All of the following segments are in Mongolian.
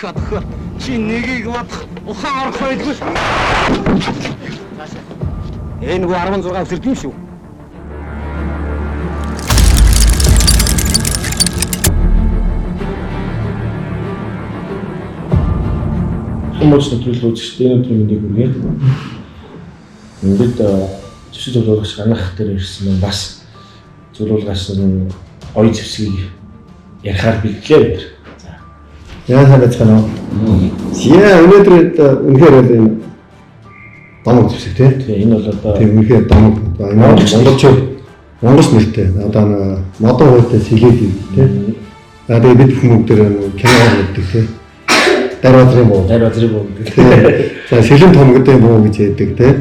хатах чи нэгийг бодох ухаан орох байлгүй. Энэ гоо 16 өсөрдөг юм шүү. Хүмүүс нэвтрүүлэг үзэгчдийн өдрийн мэндийг хүргэе. Ингээд зэвсэг зөвлөгөөч анх дээр ирсэн нь бас зөвлөгөөс нь оюун зэвсгийг ярихаар бэлгэлээ. За. Яа санацгаа. Яа өнөөдөр үнэхээр энэ домог зэвсэг тийм. Энэ бол одоо тийм үнэхээр домог Монгол нэртэй. Одоо нэг модон хойтой сэлээд тийм. За тэгээд бид хүмүүс дээр кино мэддэг тийм. Дарвазрын буу. За сэлэн томгодын буу гэж яддаг тийм.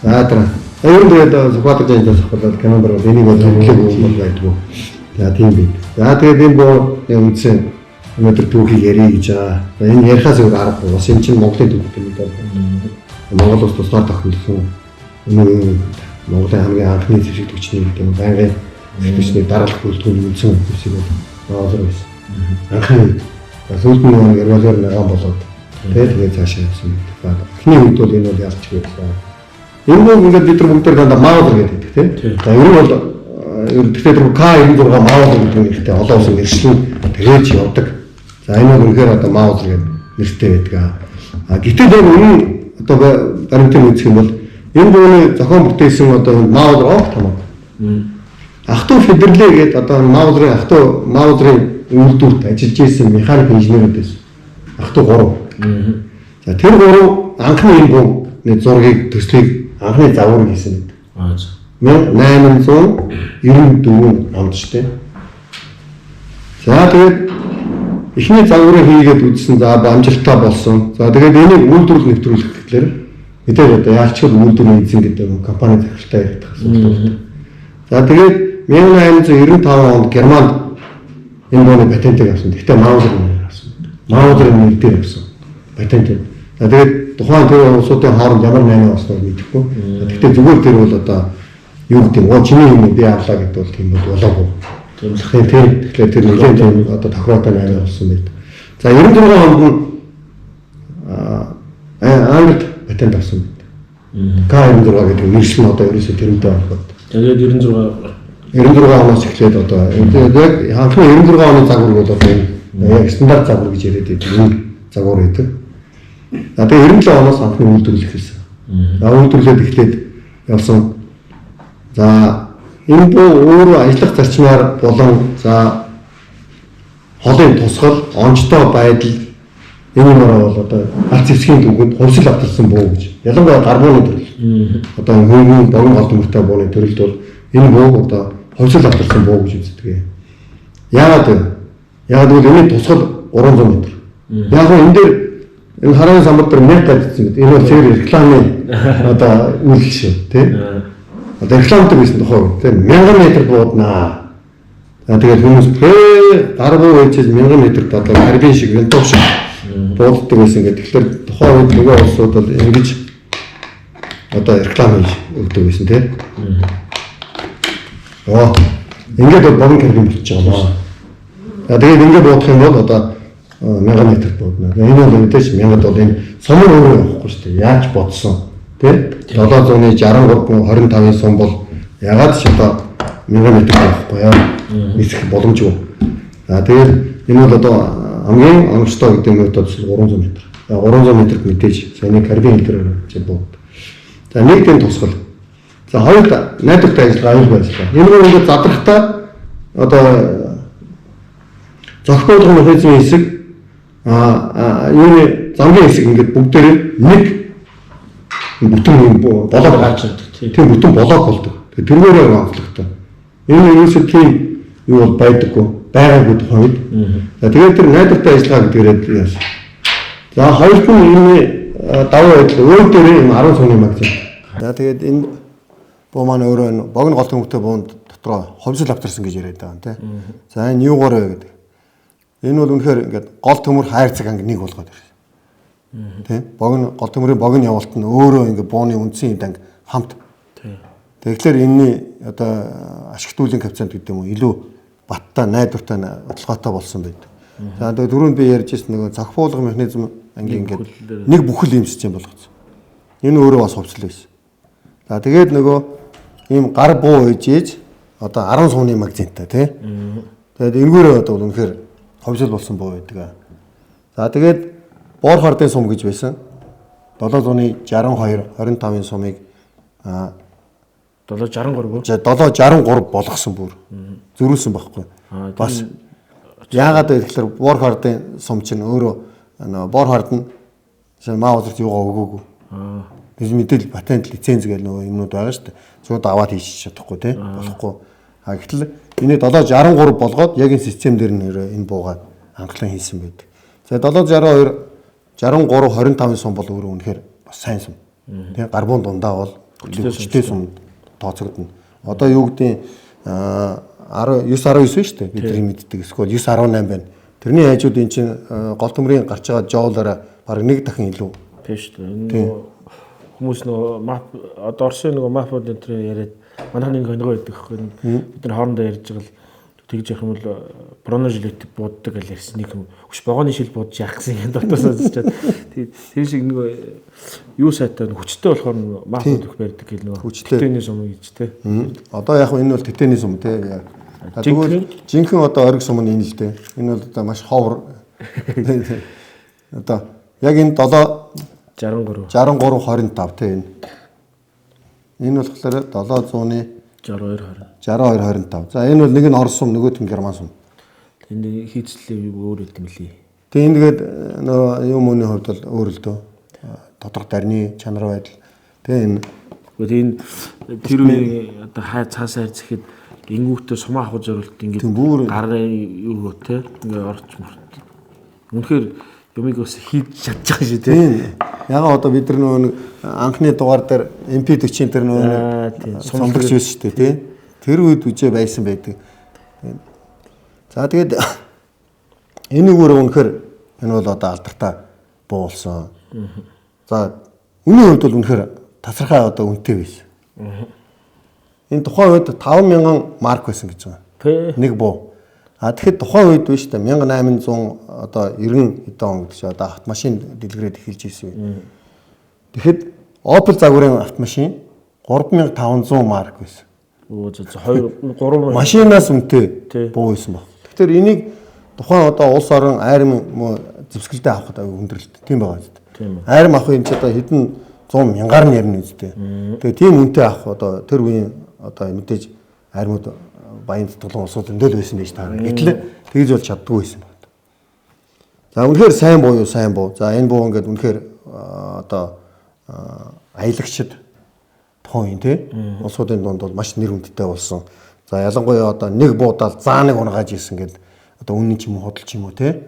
За тэр. Ер нь тэгээд Сүхбаатар жинээс хаваад кинондор энийг бол төвлөг юм байдгүй. За тийм бий. За тэгээд энэ буу үндсэн өнөөдөр түүхийг ярих гэж байгаа. Энэ ярихаас өөр аргагүй. Бас энэ чинь Монголын түүх гэдэг юм. Монгол улс тусгаар тохиолдсон Монголын хамгийн анхны зэвсэг төвчний гэдэг юм. Байнгын зэвсэгчний дараалал бүрэлдэхүүн үндсэн зэвсэг бол байсан. Анхны сүүлд нь революцийн наган болоод тэгээд цаашаа явсан. Эхний үед бол энэ бол ялч байсан. Энэ бол ингээд бид нар бүгд дандаа Маудер гэдэг тийм. За ер нь бол тэгэхээр К96 Маудер гэдэг нэртэй олон улсын нэршлэн тэгэж явдаг. За энэ бол үнэхээр одоо Маудер гэдэг нэртэй байдаг. Гэтэл яг үнэн одоо баримтын үзэх юм бол энэ дууны зохион бүтээсэн одоо Маудер огт хамаагүй. Ахтуу Федерлээ гэдэг одоо Маудерын ахтуу Маудерын үйлдвэрт ажиллаж исэн механик инженерүүд байсан. Ахтуу 3. За тэр 3 анхны энэ бууны зургийг төслийг анхны загвар хийсэн гэдэг. 1894 онд ч тийм. За тэгээд эхний загварыг хийгээд үзсэн. За амжилттай болсон. За тэгээд энийг үйлдвэрлэл нэвтрүүлэх гэхлээр мэдээж одоо яалчгүй үйлдвэрийн эзэн гэдэг компани захиралтай яригдах асуудал. За тэгээд 1895 онд Германд энэ бууны патентыг авсан. Гэхдээ Маудер нэр авсан. Маудерын нэр дээр авсан. Патент. За тэгээд тухайн тэр улсуудын хооронд ямар найраа болсноо мэдэхгүй. Гэхдээ зүгээр тэр бол одоо юу гэдэг нь чиний юм би авлаа гэдэг бол тийм болоогүй. Тэгэхээр тэр нэгэн тийм одоо тохиолдол найраа болсон байд. За 96 онд нь Англид патент авсан байд. К96 гэдэг нэршил нь одоо ерөөсөө тэрнтэй ороход. Тэгээд 96 оноос эхлээд одоо яг анхны 96 оны загвар бол одоо яг стандарт загвар гэж яриад байдаг. Энэ загвар гэдэг. За тэгээд 97 оноос анхны үйлдвэрлэл эхэлсэн. За үйлдвэрлэлд эхлээд явсан. За энэ буу өөрөө ажиллах зарчмаар болон за холын тусгал, онцтой байдал энэ юмараа бол одоо аль зэвсгийн түвшинд хувьсэл авчирсан буу гэж. Ялангуяа гар бууны төрөл. Одоо хөнгөн богино гол төмөртэй бууны төрөлд бол энэ буу одоо хувьсэл авчирсан буу гэж үздэг. Яагаад гэвэл энэ тусгал 300 м. Яг нь энэ дээр энэ харааны самбар дээр метр тавьсан гэдэг. Энэ бол цэвэр рекламын одоо үйлдэл шүү, тийм. Одоо рекламтай байсан тухай тийм 1000 м бууднаа. Тэгээд хүмүүс гар буу ээжээс 1000 м одоо карбин шиг винтов шиг бууддаг байсан гэдэг. Тэгэхээр тухайн үед нөгөө улсууд бол ингэж одоо реклам хийж өгдөг байсан тийм. Ингээд бол богино карбин болчихж байгаа юм. Тэгээд ингээд буудах юм бол одоо 1000 м буудна. Энэ бол мэдээж 1000 бол энэ сум өөрөө явахгүй шүү дээ. Яаж бодсон тийм 760 25-ын сум бол ягаад ч одоо 1000 м байхгүй яа. Нисэх боломжгүй. За тэгээд энэ бол одоо хамгийн оновчтой гэдэг нь одоо 300 м. 300 м-д мэдээж саяны карбин хэлбэрээр чи бууд. За нэгдийн тусгал. За хоёрт найдвартай ажиллагаа аюул ажиллагаа. Энэ нь ингээд задрахтаа одоо зохиолын механизмын хэсэг юуны замгийн хэсэг ингээд бүгдээрээ нэг бүтэн болоод гарч ирдэг. Тийм бүтэн болоод болдог. Тэрнээрээ онцлогтой. Энэ ерөөсөө тийм юу бол байдаггүй. Байгаагүй тухайд. За тэгээд тэр найдвартай ажиллагаа гэдгээрээ яасан. За хоёрт нь энэ давуу байдал өөр дээрээ 10 цууны магазин. За тэгээд энэ буу маань өөрөө энэ богино гол төмөртэй буунд дотроо хувьсэл авчирсан гэж яриад байгаа юм тий. За энэ юугаар вэ гэдэг. Энэ бол үнэхээр ингээд гол төмөр хайр цаг анги нэг болгоод ирсэн. Тий. Богино гол төмөрийн богино явалт нь өөрөө ингээд бууны үндсэн данг хамт. Тэгэхээр энэний одоо ашигтуулын коэффициент гэдэг юм уу илүү баттай найдвартай одлоготой болсон байдаг. За тэгээд дөрөнд би ярьж ирсэн нөгөө цогцолгох механизм ангийн ингээд нэг бүхэл ийм систем болгоцсон. Энэ өөрөө бас хувьцлаа байсан. За тэгээд нөгөө ийм гар буу ээжээж одоо 10 сууны магазинтай тий. Тэгээд энэгээрээ одоо үнэхээр хувьцал болсон буу байдаг. За тэгээд боор хардын сум гэж байсан. 762 25-ын сумыг 763 болгосон бүр. Зөрүүлсэн байхгүй. Бас яагаад вэ гэхээр боор хардын сум чинь өөрөө боор хард нь маузерт юугаа өгөөгүй. Biz мэдээлэл патент лиценз гэх нөгөө юмнууд байгаа шүү дээ. Шууд аваад хийж чадахгүй тий. Болохгүй. Гэтэл энийг 763 болгоод яг энэ систем дээр нь энэ буугаа анхлан хийсэн байдаг. За 762 63 25 сум бол өөрөө үнэхээр бас сайн сум. Тий гарбун дундаа бол хүчтэй сум тооцогдно. Одоо юу гэдэг 19 19 шүү дээ. Бидний мэддэг. Эсвэл 918 байна. Тэрний хажууд эн чинь гол төмрийн гарч байгаа жоолоор баг нэг дахин илүү. Тийм шүү дээ. Энэ хүмүүс нөгөө мап одоо Орсын нөгөө мапууд энэ төр яриад манайх нэг хөнгөө байдаг хгүй. Бид нар хоорондоо ярьж байгаа л тэгж явах юм бол броножлет бууддаг гэж ярьсан нэг юм. Хүч богооны шил буудаж яах гэсэн юм дотоосоо зүчээд тэр шиг нөгөө юу сайтай хүчтэй болохоор мапууд их барьдаг гэл нөгөө титэний сум гэж те. Одоо яг энэ бол титэний сум те. Тэгвэл жинхэнэ одоо ориг сум нь энэ л те. Энэ бол одоо маш ховор. Одоо яг энэ 63 25 те энэ. Энэ болохоор 700-ны 62 25. За энэ бол нэг нь Орос сум, нөгөөх нь Герман сум. Тэнд хийцлээ өөр гэдэг юм лээ. Тэгээ ингээд нөгөө юм үүний хувьд бол өөр л дөө. Тодорхой дарны чанар байдал. Тэгээ энэ тэр үеийн одоо хай цаасаа хэзэхэд ингүүтээ сумаа авах зорилт ингээд гарын юу те ингээд орч мөрт. Үнэхээр юмыг бас хийж чадчих шүү дээ. Ягаа одоо бид нар нөгөө анхны дугаар дээр MP40 тэр нөгөө сумлагч байсан шүү дээ тий. Тэр үед үжээ байсан байдаг. За тэгээд энэ үүрээ үнэхээр энэ бол одоо алдартай буулсан. За үнийн хувьд бол үнэхээр тасархай одоо үнэтэй байсан. Энэ тухайн үед 5000 марк байсан гэж байгаа. Нэг буу. Тэгэхэд тухайн үед биш үү 1800 одоо 90 хэдэн он гэж одоо автомашин дэлгэрээд эхэлж ирсэн үе. Тэгэхэд Opel загварын автомашин 3500 марк байсан. Оо за 3 машинаас үнэтэй буу байсан баг. Тэгэхээр энийг тухайн одоо улс орон айрам зэвсгэлдээ авахд хүндрэлт тийм байгаа зү. Айрам авах юм чи одоо хэдэн 100 мянгаар нь ярина үстэй. Тэгээ тийм үнэтэй авах одоо тэр үеийн одоо мэдээж айрмууд баян татгалан улсууд өндөл байсан гэж таарна. Гэтэл тэгж бол чаддгүй байсан байна. За үнэхээр сайн буу юу сайн буу. За энэ буу ингээд үнэхээр одоо аялагчд тухайн тий улсуудын дунд бол маш нэр хүндтэй болсон. За ялангуяа одоо нэг буудаал заа нэг унгааж ирсэн гэдэг одоо үнэн ч юм уу худал ч юм уу тий.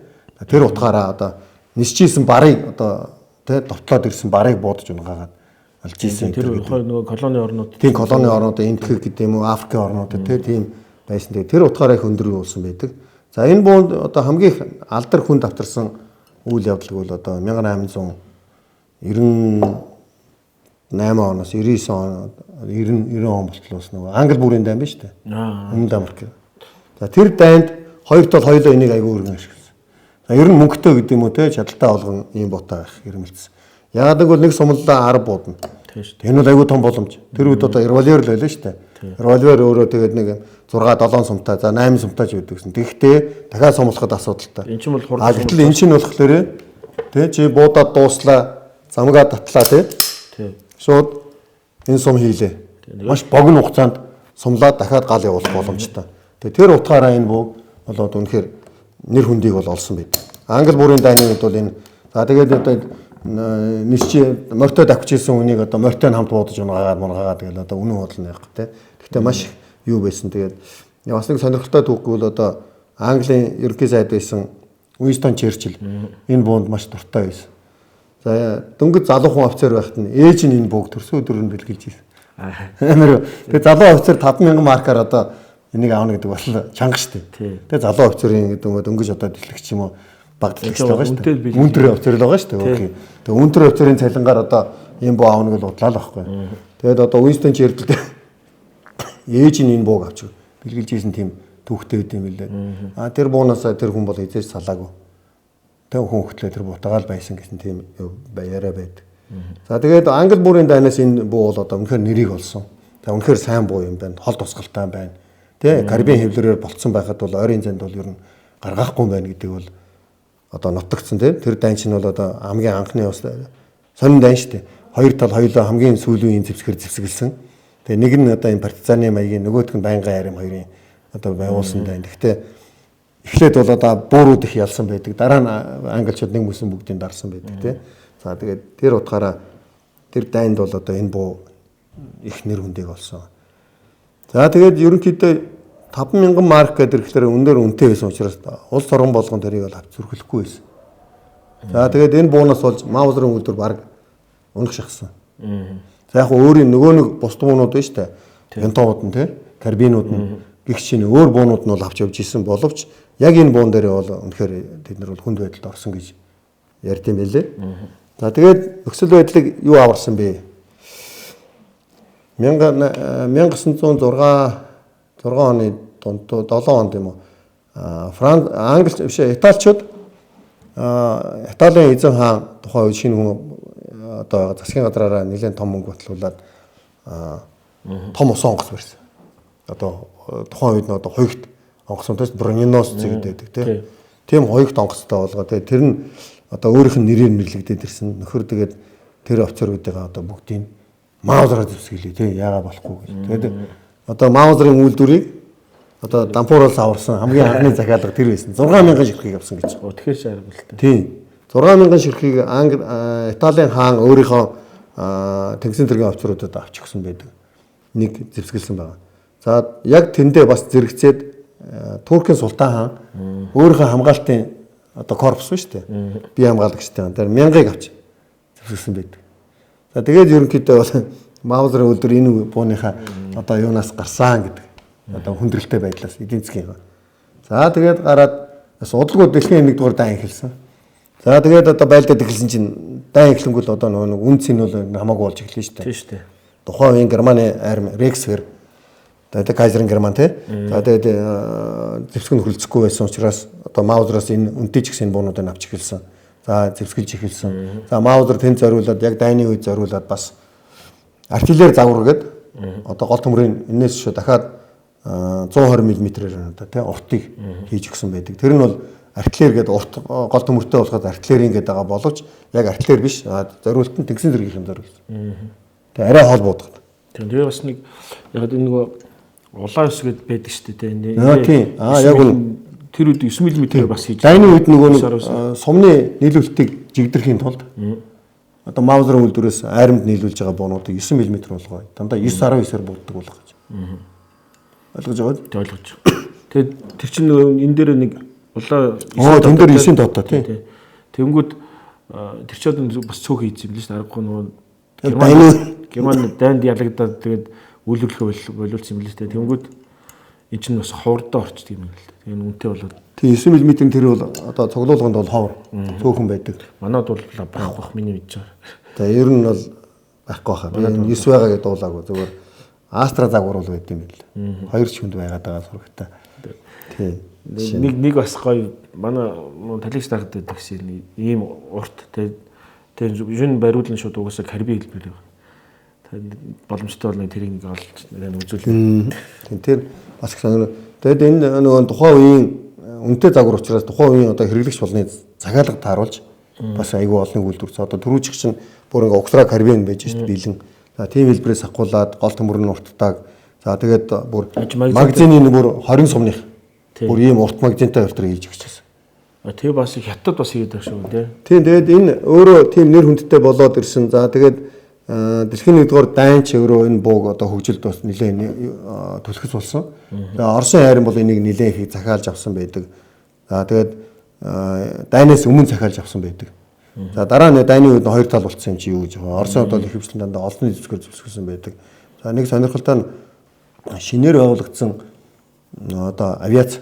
Тэр утгаараа одоо нисчийсэн барыг одоо тий довтлоод ирсэн барыг буудаж унгаагаад алж ирсэн. Тэр нөгөө колони орнууд тийм колони орнууд энтгэх гэдэг юм уу Африкийн орнууд тий тийм байсан. Тэр утгаараа их өндөр болсон байдаг. За энэ буунд одоо хамгийн их алдар хүнд авчирсан үйл явдал бол одоо 1898 оноос 99 он 90 он болтлоос нөгөө Англи бүрийн дайн биш үү? Өмнөд Америк. За тэр дайнд хоёр тал хоёулаа энийг аягүй өргөн ашигласан. За ер нь мөнгөтэй гэдэг юм уу те чадaltaй болгон ийм буутай байх хэрэмэлцсэн. Яагаад гэвэл нэг сумллаа 10 буудна. Тийм шүү дээ. Энэ бол аягүй том боломж. Тэр үед одоо револьвер л байлаа шүү дээ. Револьвер өөрөө тэгээд нэг 6 7 сумтай за 8 сумтай ч байдаг гэсэн. Тэгэхдээ дахиад сумлахад асуудалтай. Энд чинь бол хурдан. Гэтэл энэ чинь болохоор те чи буудаад дууслаа замгаа татлаа те. Шууд энэ сум хийлээ. Маш богино хугацаанд сумлаад дахиад гал явуулах боломжтой. Тэгээ тэр утгаараа энэ буу болоод үнэхээр нэр хүндийг бол олсон байд. Англи бүрийн дайны үед бол энэ за тэгээд одоо нисчи морьтой давчижсэн үнийг одоо морьтой хамт буудаж унгаагаад тэгэл одоо үнэн бодлоо яах те. Гэхдээ маш юу байсан. Тэгээд бас нэг сонирхолтой түүх бол одоо Английн ерөнхий сайд байсан Уинстон Черчилль энэ буунд маш дуртай байсан. За дөнгөж залуухан офицер байхад нь ээж нь энэ бууг төрсөн өдрөөр нь бэлгэлж ирсэн. Тэгээд залуу офицер 5000 маркаар одоо энийг аавна гэдэг бол чанга штэ. Тэгээд залуу офицерын гэдэг нь дөнгөж одоо дэлгэгч юм уу баг дэлгэгч байгаа штэ. Үнтэр офицер л байгаа штэ. Окей. Тэгээд үнтэр офицерын цалингаар одоо ийм буу аавна гэж бодлаа л байхгүй. Тэгээд одоо Уинстон Черчилль ээж нь энэ бууг авч бэлгэлж ирсэн тийм түүхтэй байд юм билээ. Тэр буунаас тэр хүн бол эзэж салаагүй. Тэг хүн хөтлөө тэр бутагаал байсан гэсэн тийм яриа байдаг. За тэгээд англи бүрийн дайнаас энэ буу бол одоо үнэхээр нэрийг олсон. За үнэхээр сайн буу юм байна. Хол тусгалтай байна. Тэ Карибын хэвлэрээр болцсон байхад бол ойрын занд бол ер нь гаргахгүй байна гэдэг бол одоо нутагцсан тийм. Тэр дайн чинь бол одоо хамгийн анхны бас сонин дайн шүү дээ. Хоёр тал хоёулаа хамгийн сүүлийн зэвсгэр зэвсгэлсэн. Тэгээ нэг нь одоо энэ партизаны маягийн нөгөөх нь байнгын арим хоёрын одоо байгуулсан дайн. Гэхдээ эхлээд бол одоо буурууд их ялсан байдаг. Дараа нь англичууд нэг мөсөн бүгдийг дарсан байдаг тийм. За тэгээд тэр утгаараа тэр дайнд бол одоо энэ буу их нэр хүндэг олсон. За тэгээд ерөнхийдөө 5,000 марк гэдэг ирэхээр өндөр үнэтэй байсан учраас улс орон болгон тэрийг бол авч зүрхлэхгүй байсан. За тэгээд энэ буунаас болж Маузерын үйлдвэр баг унах шахсан. За яг өөрийн нөгөө нэг бус буунууд байна шүү дээ. Янтоуд нь тий, карбинууд нь гих чинь өөр буунууд нь бол авч явж исэн боловч яг энэ буун дээр бол үнэхээр тэд нар бол хүнд байдалд орсон гэж ярьд юм байлээ. За тэгээд нөхцөл байдлыг юу аварсан бэ? 1906 оны дунд 7 онд юм уу? Англи биш Италичууд Италийн эзэн хаан тухайн үед шинэ хүн одоо засгийн газраараа нэлээд том мөнгө ботлуулад том ус онгоц барьсан. Одоо тухайн үед нь одоо хоёрт онгоцтой Бронинос зэгдээд байдаг тийм хоёрт онгоцтой болгоо. Тэгээд тэр нь одоо өөрийнх нь нэрээр нэрлэгдээд ирсэн. Нөхөр тэгээд тэр офицеруудыгаа одоо бүгдийг Маузераар зэвсгэлээ тий яага болохгүй гэж. Тэгээд одоо Маузерын үйлдвэрийг одоо дампуураас аварсан хамгийн анхны захиалга тэр байсан. 6,000 ширхгийг авсан гэж. Тэгэхээр шаарга л та. Тийм. 6,000 ширхгийг Италийн хаан өөрийнхөө тэнгисийн тэргийн офицеруудад авч өгсөн байдаг. Нэг зэвсгэлсэн байгаа. За яг тэндээ бас зэрэгцээд Туркийн султан хаан өөрийнхөө хамгаалтын одоо корпус шүү дээ. Бие хамгаалагчтай. Тэр 1000-ыг авч зэвсгэлсэн байдаг. За тэгээд ерөнхийдөө бол Маузерын үйлдвэр энэ бууныхаа одоо юунаас гарсан гэдэг. Одоо хүндрэлтэй байдлаас эдийн засгийн. За тэгээд гараад судалгууд дэлхийн 1-р дан эхэлсэн. За тэгээд одоо байлдаад эхэлсэн чинь дан эхлэнгүүт одоо нэг үнц нь бол хамаагүй болж эхэлсэн шүү дээ. Тийм шүү дээ. Тухайн үеийн Германы арми Рейхсвер тэгээд Кайзерын Герман тий. За тэгээд зэвсэг нь хөлцөхгүй байсан учраас одоо Маузераас энэ үнэтэй ч гэсэн буунуудыг авч эхэлсэн. За зэвсгэлж эхэлсэн. За Маузер тэнд зориулаад яг дайны үед зориулаад бас артиллери загвар гэдэг одоо гол төмрийн энэс шүү дахиад 120 мм-ээр одоо тий уртыг хийж өгсөн байдаг. Тэр нь бол артиллери гэдэг урт гол төмөртэй болоход артиллерийн гэдэг байгаа боловч яг артиллери биш зориулт нь тэнгисийн зэргийн зориулсан. Тэгээ арай хоол буудахад. Тэгээ бас нэг яг энэ нөгөө улаан ус гэдэг байдаг шүү дээ. дээ. Тийм. Яг нь тэр үед 9 мм-ээр бас хийж. Дайны үед нөгөө сумны нийлүүлэлтийг жигдэрхийн тулд одоо Маузерын үйлдвэрээс айрамд нийлүүлж байгаа буунуудыг 9 мм болгоо. Дандаа 9-19-ээр бууддаг болгож. Ойлгож байгаа үү? Ойлгож. Тэгээд тэр чинь нөгөө энэ дээр нэг улаан тэн дээр 9 дотоо тий. Тэнгүүд тэр чинь бас цөөх хийж юм л шүү дээ. Аргагүй нөгөө Герман дайнд ялагдаад тэгээд үйлдвэрлэхээ болиулсан юм л шүү дээ. Тэнгүүд эн чинь бас ховордоо орчдөг юм л дээ. Тэгээ үнэтэй болоод. Тий 9 мм тэр бол одоо цуглуулганд бол ховор цөөхөн байдаг. Манад бол байхгүй миний мэдж байгаа. За ер нь бол байхгүй хаа. Би 9 байгаа гэдээ дуулаагүй зүгээр Астра загвар бол байд юм бэл. Хоёр ч хүнд байгаад байгаа сурагтай. Тий. Нэг бас гоё манай талигч тахад байдаг гэсэн ийм урт тэр юун бариулна шууд угаасаа Карибын хэлбэр байна. Боломжтой бол нэг тэрийг нэг олж үзүүлээ. Тэр бас сонир. Тэгэд энэ нөгөө тухайн үеийн үнэтэй загвар учраас тухайн үеийн одоо хэрэглэгч болны захиалга тааруулж бас айгүй олныг үйлдвэрч одоо түрүүчих чинь бүр ингээ Украин Карибын байж шүү дээ бэлэн. За тийм хэлбэрээс ахуулаад гол төмөр нь урттайг. За тэгээд бүр магазины бүр 20 сумных бүр ийм урт магазинтай авто хийж өгчээсэн. Тэгээ бас хятад бас хийгээд байх шүү дээ. Тийм тэгээд энэ өөрөө тийм нэр хүндтэй болоод ирсэн. За тэгээд дэлхийн 1-р дайн ч өөрөө энэ бууг одоо хөгжилд бас нэлээд түлхэц болсон. За Оросын хайрын бол энийг нэлээд их захиалж авсан байдаг. За тэгээд дайнаас өмнө захиалж авсан байдаг. За дараа нь дайны үед хоёр тал болцсон юм чи юу гэж байгаа. Оросын одоо ихэвчлэн дандаа олонний зэвсгээр зэвсгэсэн байдаг. За нэг сонирхолтой нь шинээр байгуулагдсан одоо авиац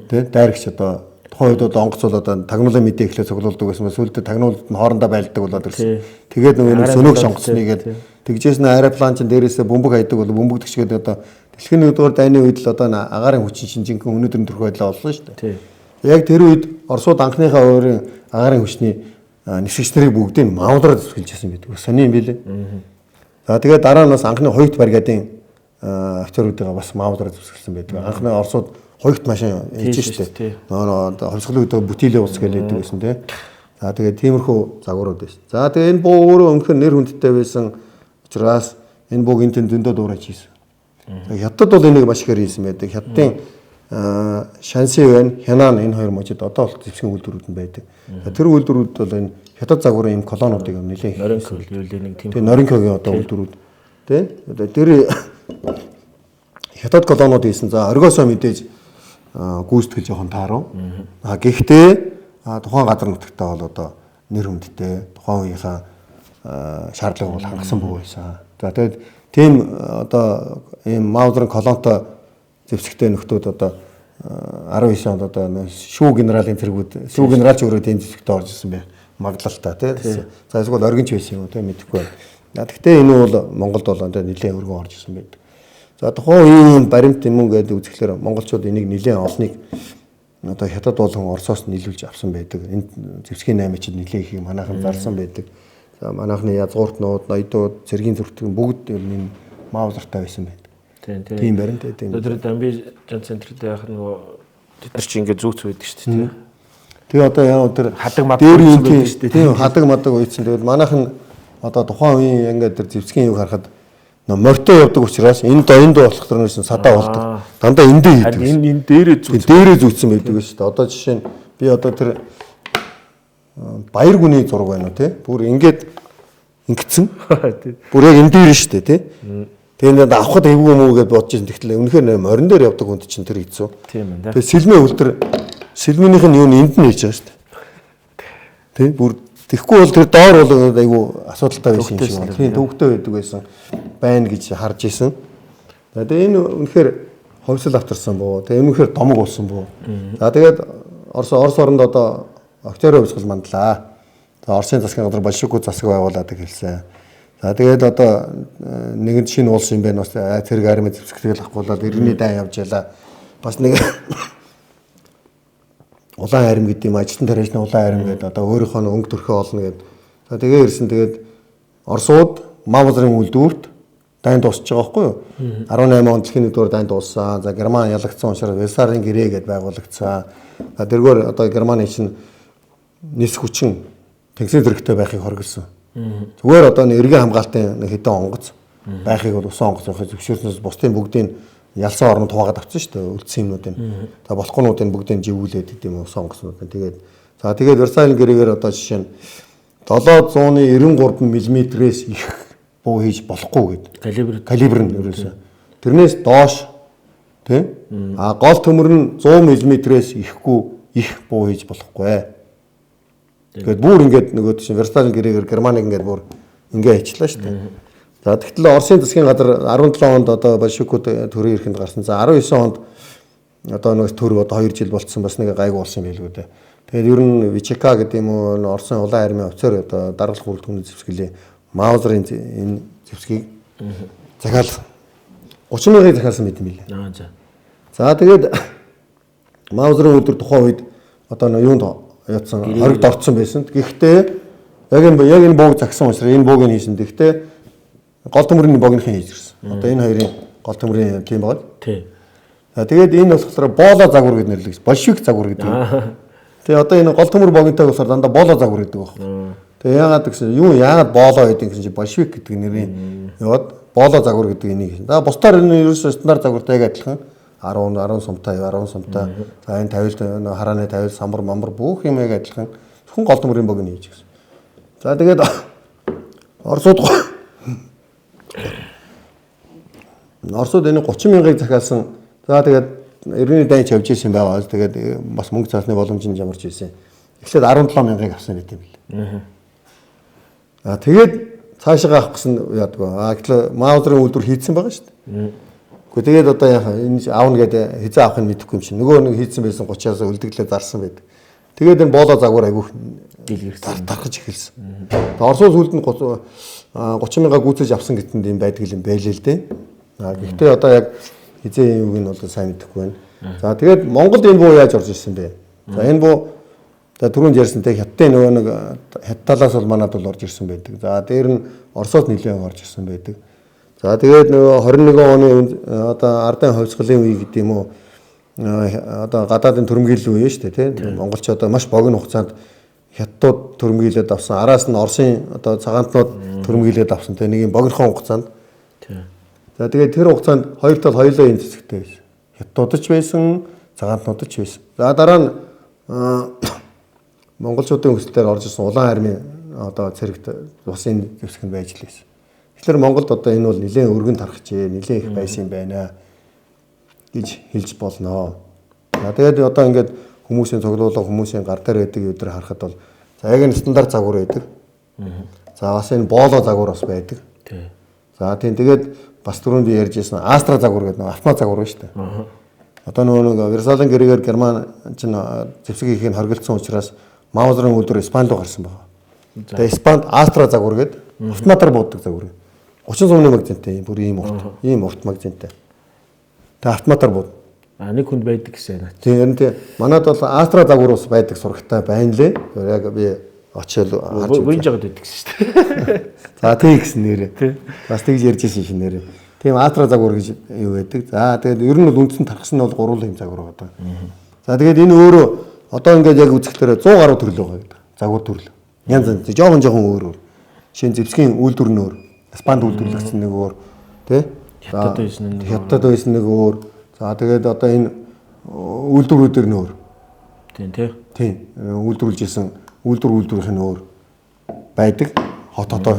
тий дайрагч одоо тухайн үед одоо онгоц бол одоо тагнуулын мэдээ эхлээ цуглуулдаг байсан. Сүүлдээ тагнуулд нь хоорондоо байлдаг болоод ирсэн. Тэгээд нөгөө сөнөг сонгоцны гээд тэгжээс нь аэроплан чин дээрээсээ бөмбөг хайдаг бол бөмбөгдөгчгээд одоо Дэлхийн 1-р дайны үед л одоо агаарын хүчин шинжинхэн өнөөдрийн төрх байдлаа олсон шүү дээ. Тий. Яг тэр үед Оросууд анхныхаа өөрийн агаарын хүчний нисгч нарыг бүгдийг маавлаар зүсгэлж ясан байдаг. Сони юм билээ. За тэгээд дараа нь бас анхны хоёрт бригадын офицеруудыг бас маавлаар зүсгэлсэн байдаг. Анхны Оросууд хоёрт машин хийж штэ. Нөө хомсголын үед бүтээлээ ус гэлээдэг байсан тий. За тэгээд тиймэрхүү загварууд байсан. За тэгээд энэ буу өөрөө өнөхөр нэр хүндтэй байсан учраас энэ бууг энэ дөндөө дуурайж хийсэн. Хятад бол энийг маш ихээр хийсэн байдаг. Хятадын Шанси байна, Хянан энэ хоёр мужид одоо бол зэвсгийн үйлдвэрүүд нь байдаг. Тэр үйлдвэрүүд бол энэ хятад загварын юм колониудыг нэлээд Норинкогийн одоо үйлдвэрүүд тий. Тэр хятад колониуд хийсэн. За оргиосоо мэдээж гүйцэтгэл жоохон таарав. Гэхдээ тухайн газар нутагтаа бол одоо нэр хүндтэй тухайн үеийнхаа шаардлага бол хангасан бүү байсан. За тэгээд тийм одоо ийм Маузерын колонтой зэвсэгтэй нөхдүүд одоо 19 онд одоо шүү генералын цэргүүд шүү генералч өөрөө тийм зэвсэгтэй орж ирсэн байх магадлалтай тий. За эсвэл оргинч байсан юм уу тий мэдэхгүй байна. Гэхдээ энэ бол Монголд бол нэлээд өргөн орж ирсэн байдаг. За тухайн үеийн баримт юм гэдэг үзэхлээр монголчууд энийг нэлээд олныг одоо хятад болон Оросоос нийлүүлж авсан байдаг. Энэ зэвсгийн 8-чид нэлээд их манайхан зарсан байдаг. За манайхны язгууртнууд, ноёдууд, цэргийн зүртгэн бүгд энэ маузартай байсан байдаг. Тийм баримт байдаг. Тэр Дамби жан центрт яах нөгөө тэд нар чи ингээд зүүц байдаг шүү дээ. Тэгээ одоо яа тэр хадаг мад байдаг шүү дээ. Тийм хадаг мадаг үйцэн. Тэгээд манайхан одоо тухайн үеийн ингээд тэр зэвсгийн юг харахад морьтой явдаг учраас энэ болох төрнөөс садаа болдог. Дандаа эндээ хийдэг. Энэ дээрээ зүүцсэн байдаг шүү дээ. Одоо жишээ нь би одоо тэр баяр гүний зураг байна уу те? Бүр ингээд ингэсэн. Бүр яг энэ дээр шүү дээ те. Тэгээд авахд эвгүй юм уу гэж бодож байсан. Тэгтэл үнэхээр морин дээр явдаг хүнд чинь тэр хэцүү. Тийм ээ. Тэгээд сэлмээ үлдэр сэлмийнх нь юу энд нь хийж байгаа шүү дээ. Тэ? Бүр тэгэхгүй бол тэр доор бол айгүй асуудалтай байсан юм шиг байна. Тийм төвөгтэй байдаг байсан байна гэж харж исэн. Тэгээд энэ үнэхээр ховсол авторсан боо. Тэгээд үнэхээр домог болсон боо. За тэгээд Орос оронд одоо октябрь хувьсгал мандлаа. Оросын засгийн газар большевикууд засаг байгуулад хэлсэн. За тэгээд одоо нэгэн шинэ улс юм байна бас цэрэг армийн зэвсэгтэйг авахгүйгээд иргэний дай явж ялаа. Бас нэг улаан арим гэдэг юм ажилтан тариачны улаан арим гэдэг одоо өөрийнхөө өнгө төрхөө олно гэдэг. За тэгээ ирсэн тэгээд Оросууд Маузерын үйлдвэрт дайнд дуусч байгаа байхгүй юу? 18 онд дэлхийн 1-р дайнд дууссан. За Герман ялагдсан учраас Версалийн гэрээ гэдээ байгуулагдсан. За тэргээр одоо Германы чинь нис хүчин тэнгисийн зэрэгтэй байхыг хоригдсон. Зүгээр одоо эргэн хамгаалтын хэдэн онгоц байхыг бол усан онгоц байхыг зөвшөөрснөөс бусдын бүгдийг ялсан орнд хуваагаад авчихсан шүү дээ. Үлдсэн юмнуудыг. За болохгоонуудыг бүгдийг живүүлээд гэдэм усан онгоцнууд. Тэгээд Версалийн гэрээгээр одоо жишээ нь 793 мм-ээс их буу хийж болохгүй гэдэг. Калибр нь ерөөсөө. Тэрнээс доош тий? Гол төмөр нь 100 мм-ээс ихгүй их буу хийж болохгүй. Тэгээд бүр ингээд нөгөө чинь Версалийн гэрээгээр Германыг ингээд бүр ингээ хийчлээ шүү дээ. За тэгтэл Оросын засгийн газар 17 онд одоо большевикууд төрийн эрхэнд гарсан. За 19 онд одоо нэг төр одоо 2 жил болцсон бас нэг гайгүй болсон юм билгүй дээ. Тэгээд ер нь Вичека гэдэг юм уу Оросын улаан армийн офицер одоо даргалах үйлдвэрийн зэвсгэлээ Маузерын энэ зэвсгийг захиал 30 мянган захиалсан мэт юм билээ. За тэгээд Маузерын үйлдвэр тухайн үед одоо юунд яатсан хоригд орцсон байсан. Гэхдээ яг энэ бууг загсан учраас энэ бууг нь хийсэн. Гэхдээ гол төмрийн богинохын хийж ирсэн. Одоо энэ хоёрын гол төмрийн тийм байгаа. Тий. Тэгээд энэ болохоор бооло загвар гэж нэрлэгдэж большевик загвар гэдэг. Тэгээ одоо энэ гол төмөр богинтой болохоор дандаа бооло загвар гэдэг байна. Тэгээ яагаад гэсэн яагаад бооло гэдэг гэсэн чинь большевик гэдэг нэрийн яваад бооло загвар гэдэг энийг. За бусдаар энэ ерөөсөө стандарт загвартай адилхан 10 сумтай 10 сумтай за энэ тавилт харааны тавил самбар мамбар бүх юм яг адилхан зөвхөн гол төмрийн богино хийж гисэн. За тэгээд Оросууд энэ 30 мянгаыг захиалсан. За тэгээд эрдэнэ дайнч явж ирсэн байгаа. Тэгээд бас мөнгө цаасны боломжийг ямарч ирсэн. Эхлээд 17 мянгаыг авсан байт юм бэл. Тэгээд цаашаа авах гэсэн яадгаа. Гэтэл Маузерын үйлдвэр хийцэн байгаа шүү дээ. Тэгээд одоо яах энэ аавна гэдэг хизээ авах нь мэдэхгүй юм чинь. Нөгөө нэг хийцэн байсан 30-аас үлдэглээ зарсан байдаг. Тэгээд энэ бооло загвар айгүйх тархаж эхэлсэн. Оросууд үлдэнд 30 мянга гүйцэж авсан гэтэнд юм байдаг юм байлээ л дээ. Гэхдээ одоо яг хизээ юуг нь бол сайн мэдэхгүй байна. За тэгээд Монголд энэ буу яаж орж ирсэн бэ? За энэ буу за түрүүнд ярьсантай хятадын нөгөө нэг хятад талаас бол манад бол орж ирсэн байдаг. За дээр нь Оросоос нэлээд орж ирсэн байдаг. За тэгээд нөгөө 21 оны одоо ардын хувьсгалын үе гэдэг юм уу одоо гадаадын төрөмгийлэл үе шүү дээ тийм монголч одоо маш богино хугацаанд хятадууд төрөмгийлээд авсан араас нь Оросын одоо цагаантнууд төрөмгийлээд авсан тийм нэг юм богинохон хугацаанд тийм за тэгээд тэр хугацаанд хоёр тал хоёулаа энэ зэцэгтэй байсан хятадууд ч байсан цагаантнууд ч байсан за дараа нь монголчуудын өсөлтөөр орж ирсэн улаан армийн одоо цэрэгт усын зэвсэг нь байж лээс тэгэхээр Монголд одоо энэ бол нэлээд өргөн тархажээ нэлээд их байсан юм байна гэж хэлж болно. За тэгээд одоо ингээд хүмүүсийн цуглуулга хүмүүсийн гар дээр байдаг өдөр харахад бол за яг энэ стандарт загвар байдаг. За бас энэ бооло загвар бас байдаг. За тийм тэгээд бас түрүүнд би ярьж байсан Астра загвар гэдэг нэг автомат загвар байна шүү дээ. Одоо нөгөө Версалийн гэрээгээр Герман чинь зэвсэг хийх нь хоригдсон учраас Маузерын үйлдвэр Испанд руу гарсан байна. Тэгээд Испанд Астра загвар гэдэг автоматар бууддаг загвар. 30 сумны магазинтай бүр ийм урт магазинтай. Тэ автоматар бууд. Нэг хүнд байдаг гэсэн юм. Тийм манад бол Астра загвар ус байдаг сурагтай байна лээ. Яг би очиод харж байгаад байдаг шүү дээ. За тийм гэсэн нэрээ. Бас тэгж ярьж ирсэн шин нэрээ. Тийм Астра загвар гэж юу байдаг. За тэгээд ер нь бол үндсэн тархас нь бол гурван юм загвар байгаа. За тэгээд энэ өөрөө одоо ингээд яг үзэхлээр 100 гаруй төрөл байгаа гэдэг. Загвар төрөл. Янз янз жоохон өөр. Шинэ зэвсгийн үйлдвэр нь өөр. Испанд үйлдвэрлэгдсэн нэг өөр тий хятад байсан нэг өөр за тэгээд одоо энэ үйлдвэрүүдэр нь өөр тийм үйлдвэрлэж исэн үйлдвэрийнх нь өөр байдаг хот хотоо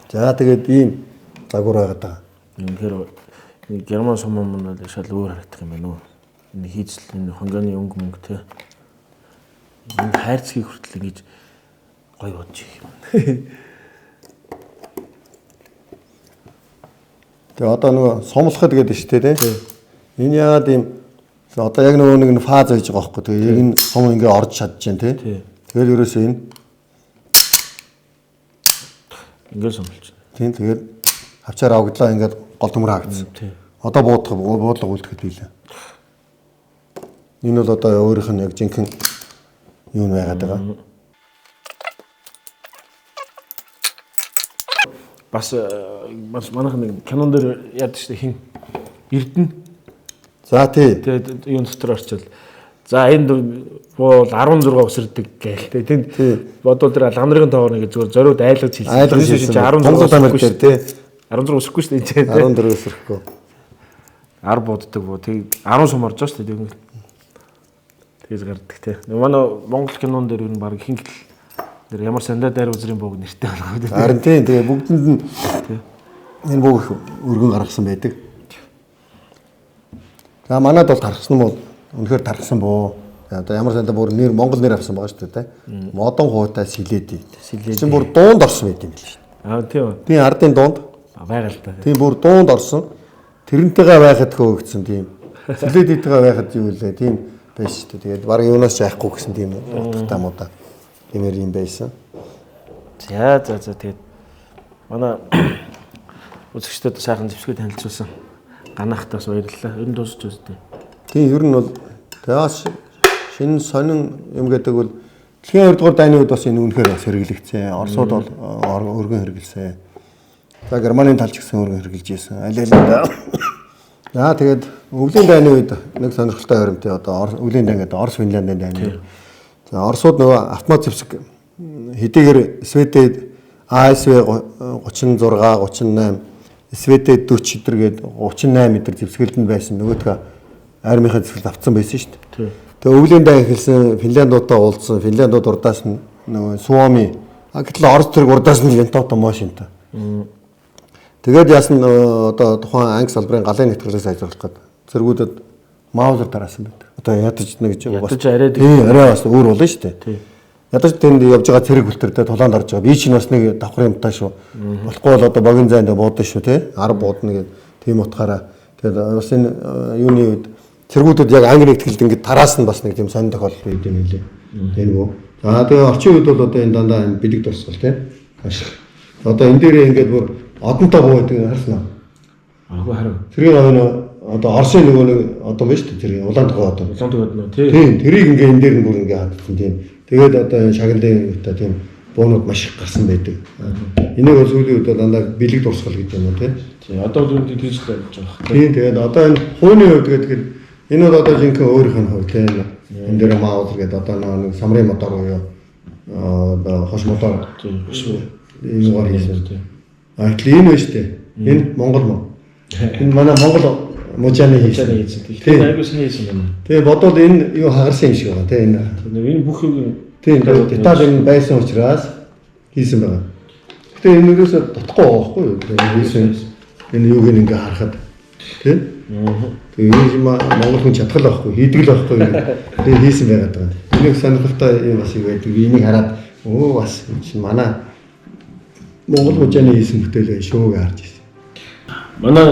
за тэгээд ийм загвар байгаад байгаа. Тэгэхээр Герман сум мөн л шал өөр харагдах юм байна уу? Энэ хийцэл энэ хонгоны өнгө тий энэ хайрцгийг хүртэл ингэж гой бодож юм. Тэгээ одоо нөгөө сомлоход гэдэг шүү дээ тийм. Энэ яагаад ийм одоо яг нөгөө нэг фаз байж байгаа байхгүй. Тэгээ яг энэ сом ингээ орж чадж जैन тийм. Тэгэл ерөөсөө энэ ингээ сомлж. Тийм тэгээд авчаар авагдлаа ингээд гол төмөр хаагдсан. Одоо буудлага үлдэхэд билээ. Энэ бол одоо өөрийнх нь яг жинхэнэ юу нь байгаад байгаа. Бас манайх нэг кинон дээр яадаг шүү дээ хин Эрдэнэ. За тий. Тэгээд юун дотор орчвол за энд бол 16 өсөрдөг гээл. Тэнд бодвол тэр ламрын тоогоор нэг зүгээр зориуд айлгаж хэлсэн. Айлгаж хэлсэн. 16 амир дээр тий. 16 өсөхгүй шүү дээ энэ. 14 өсөхгүй. 10 боддог боо. Тэг 10 сум орж байгаа шүү дээ. Тэгээс гардаг тий. Манай Монгол кинон дээр ер нь баг хинхэл тэр ямар сандаа дайр үзрийн бууг нэртэй байна. Харин тийм тэгээ бүгдэнд нь энэ бууг өргөн гаргасан байдаг. За манайд бол тархсан нь бол үнэхээр тархсан буу. Одоо ямар сандаа бүр нэр Монгол нэр авсан байгаа шүү дээ. Модон хуутай сэлэдий. Сэлэдий бүр дуунд орсон байт юм биш. Аа тийм. Тийм ардын дуунд байгаа л та. Тийм бүр дуунд орсон. Тэрнтэйгээ байхад хөөгдсөн тийм. Сэлэдийтэйгээ байхад юу вэ? Тийм байж шүү дээ. Тэгээд баг юунаас ч яахгүй гэсэн тийм утгатай муудаа. Тиймэр юм байсан. За тэгээд манай үзэгчдэд сайхан зэвсгээ танилцуулсан. Ганахтаас баярлалаа. Ер нь дуусч үзтээ. Тийм ер нь бол тэгээс шинэ сонин юм гэдэг бол дэлхийн 2 дугаар дайны үед бас энэ үнэхээр бас хэрэглэгдсэн. Оросууд бол өргөн хэрэглэсэн. За Германы талч гэсэн өргөн хэрэглэж байсан. Аль аль. За тэгээд өвлийн дайны үед нэг сонирхолтой баримттай одоо өвлийн дай гэдэг Орос Финляндын дайны. За Оросууд нөгөө автомат зэвсэг хэдийгээр Сведэд АСВ 36 38 Сведэд 40 гэдэг 38 метр зэвсгэлэнд байсан нөгөөдгөө армийнхаа зэвсгэлд авцсан байсан шүү дээ. Тэгээ өвлийн дай эхэлсэн Финляндуудаа уулзсан. Финляндууд урдаас нь нөгөө Суоми гэтэл Орос тэрг урдаас нь Янтото Мошинтой. Тэгээд яасан одоо тухайн анги салбарын галын нэвтрүүлгийг сайжруулах гэдэг зэргүүдэд Маузер тараасан байдаг. Одоо ядаж нэг гэж бас арай бас өөр болно шүү дээ. Ядаж тэнд явж байгаа цэрэг бүлтэрдээ тулаанд орж байгаа. Би чинь бас нэг давхар юмтай шүү. Болохгүй бол одоо богийн зайд буудсан шүү те. 10 буудна гэдэг тийм утгаараа. Тэгээд бас энэ юуны үед цэргүүдэд яг анги нэгтгэлд ингэ тараас нь бас нэг тийм сонир тохиолдол байд юм хэлээ. Тийм үү. За тэгээд орчин үед бол одоо энэ дандаа энэ бэлэг тусгал те. Одоо энэ дээрээ ингээд бүр одонтой буу гэдэг харсан уу? Аагүй харав. Тэрийг одоо Оросын нөгөө нэг одоо биш үү тэр Улаантугай одоо. Улаантугайд нөө тий. Тийм тэрийг ингээ энэ дээр нь бүр ингээ хатсан тийм. Тэгээд одоо энэ шагналын үүтэ тийм буунууд маш их гарсан байдаг. Энийг бол сүүлийн үед бол дандаа бэлэг дурсгал гэдэг юм уу тийм. Тийм одоо бол үүнд тийж л болж байгаа. Тийм тэгээд одоо энэ хууны хувьд тэгээд энэ бол одоо жинхэнэ өөрийнх нь хувь тийм. Энэ дээр маавал гэдэг одоо нэг самрын мотор буюу одоо хош мотор энэ гол хийсэн тийм. Тэгэхээр энэ биш үү? Энэ Монгол мөн. Энэ манай Монгол мужааны хийсэн. Тийм айгуу сайн хийсэн байна. Тэгээ бодвол энэ юу хагарсан юм шиг байна тийм энэ. Энэ бүх юм тийм деталь энэ байсан учраас хийсэн байна. Гэтэ энэ юусоо дотохгүй байгаа байхгүй юу? Хийсэн. Энэ юуг ингээ харахад тийм. Тэгээ энэ Монгол хүн чадхал байхгүй, хийдэг л байхгүй юу? Тэгээ хийсэн байгаад байгаа. Энийг сонирхолтой юм бас байдаг. Энийг хараад бас чинь манай Монгол мужааны хийсэн бүтээл шүү гэж харж ирсэн. Манай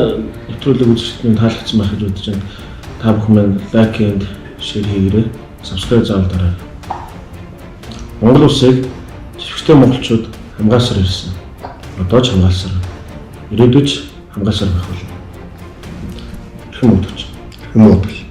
нэвтрүүлэг үзэгчдийн таалагдсан байх гэж бодож байна. Та бүхэн маань лайк and share хийгээрэй. Subscribe заавал. Монгол улсыг жижигтэй монголчууд хамгаалсаар ирсэн. Одоо ч хамгаалсаар. Ирээдүйд хамгаалсаар байх болно. Хүмүүдч.